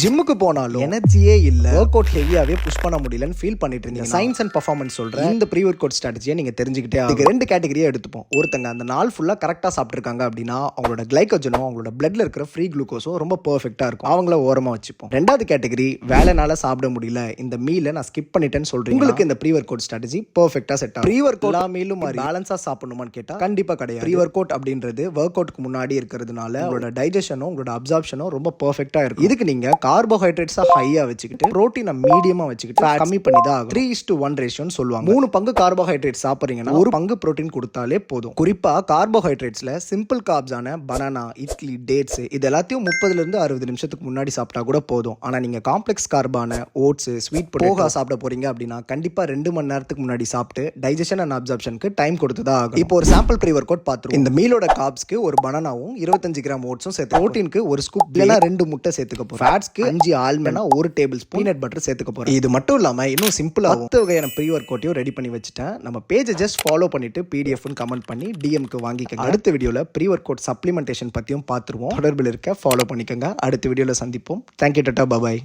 ஜிம்முக்கு போனாலும் எனர்ஜியே இல்ல, ஒர்க் அவுட் ஹெவியாவே புஷ் பண்ண முடியலன்னு ஃபீல் பண்ணிட்டு இருந்தீங்க. சயின்ஸ் அண்ட் பர்ஃபார்மன்ஸ் சொல்ற இந்த ப்ரீ ஒர்க் அவுட் ஸ்ட்ராட்டஜியை நீங்க தெரிஞ்சுக்கிட்டே அதுக்கு ரெண்டு கேட்டகரியா எடுத்துப்போம். ஒருத்தங்க அந்த நாள் ஃபுல்லா கரெக்டா சாப்பிட்டுருக்காங்க அப்படின்னா அவங்களோட கிளைக்கோஜனும் அவங்களோட பிளட்ல இருக்கிற ஃப்ரீ குளுக்கோஸும் ரொம்ப பெர்ஃபெக்ட்டா இருக்கும், அவங்கள ஓரமா வச்சுப்போம். ரெண்டாவது கேட்டகரி வேலைனால சாப்பிட முடியல, இந்த மீலை நான் ஸ்கிப் பண்ணிட்டேன்னு சொல்றேன், உங்களுக்கு இந்த ப்ரீ ஒர்க் அவுட் ஸ்ட்ராட்டஜி பெர்ஃபெக்ட்டா செட் ஆகும். ப்ரீ ஒர்க் எல்லா மீலும் மாதிரி பேலன்ஸா சாப்பிடணுமான்னு கேட்டா கண்டிப்பா கிடையாது. ப்ரீ ஒர்க் அவுட் அப்படின்றது ஒர்க் அவுட்க்கு முன்னாடி இருக்கிறதுனால உங்களோட டைஜஷனும் உங்களோட அப்சார்ப்ஷனும் ரொம்ப பெர்ஃபெக்ட்டா இருக்கும். இதுக்கு நீங்க கார்போஹைட்ரேட்ஸ் ஹையா வச்சுக்கிட்டு புரோட்டீனை மீடியமா வச்சுக்கிட்டு கம்மி பண்ணி தான் ஆகும். 3:1 ரேஷியோன்னு சொல்லுவாங்க. 3 பங்கு கார்போஹைட்ரேட் சாப்பிடுறீங்கன்னா 1 பங்கு புரோட்டீன் கொடுத்தாலே போதும். குறிப்பா கார்போஹைட்ரேட்ஸ்ல சிம்பிள் கார்ப்ஸான பனானா, இட்லி, டேட்ஸ் இது எல்லாத்தையும் 30 இருந்து 60 நிமிஷத்துக்கு முன்னாடி சாப்பிட்டா கூட போதும். ஆனா நீங்க காம்ப்ளெக்ஸ் கார்பான ஓட்ஸ், ஸ்வீட் போகா சாப்பிட போறீங்க அப்படின்னா கண்டிப்பா 2 மணி நேரத்துக்கு முன்னாடி சாப்பிட்டு டைஜஷன் அண்ட் அப்சார்ப்ஷனுக்கு டைம் கொடுத்து தான் ஆகும். இப்போ ஒரு சாம்பிள் ப்ரீ ஒர்க் அவுட் பார்த்துருவோம். இந்த மீலோட கார்ப்ஸ்க்கு ஒரு பனானாவும் 25 கிராம் ஓட்ஸும் சேர்த்து, புரோட்டீனுக்கு ஒரு ஸ்கூப் இல்லைனா 2 முட்டை சேர்த்துக்க போறோம், ஃபேட்ஸ்க்கு 5 almond 1 table spoon peanut butter சேர்த்துக்க போறோம். இது மட்டும் இல்லாம இன்னும் சிம்பிளா 10 வகையான ப்ரீ ஒர்க் அவுட்டையும் ரெடி பண்ணி வச்சுட்டேன். நம்ம பேஜை ஜஸ்ட் ஃபாலோ பண்ணிட்டு PDF கமெண்ட் பண்ணி DMக்கு வாங்கிக்கங்க. அடுத்த வீடியோல ப்ரீ ஒர்க் அவுட் சப்ளிமெண்டேஷன் பத்தியும் பார்த்துருவோம். தொடர்பில் இருக்க ஃபாலோ பண்ணிக்கங்க. அடுத்த வீடியோல சந்திப்போம். தேங்க்யூ, டாடா, பாய்.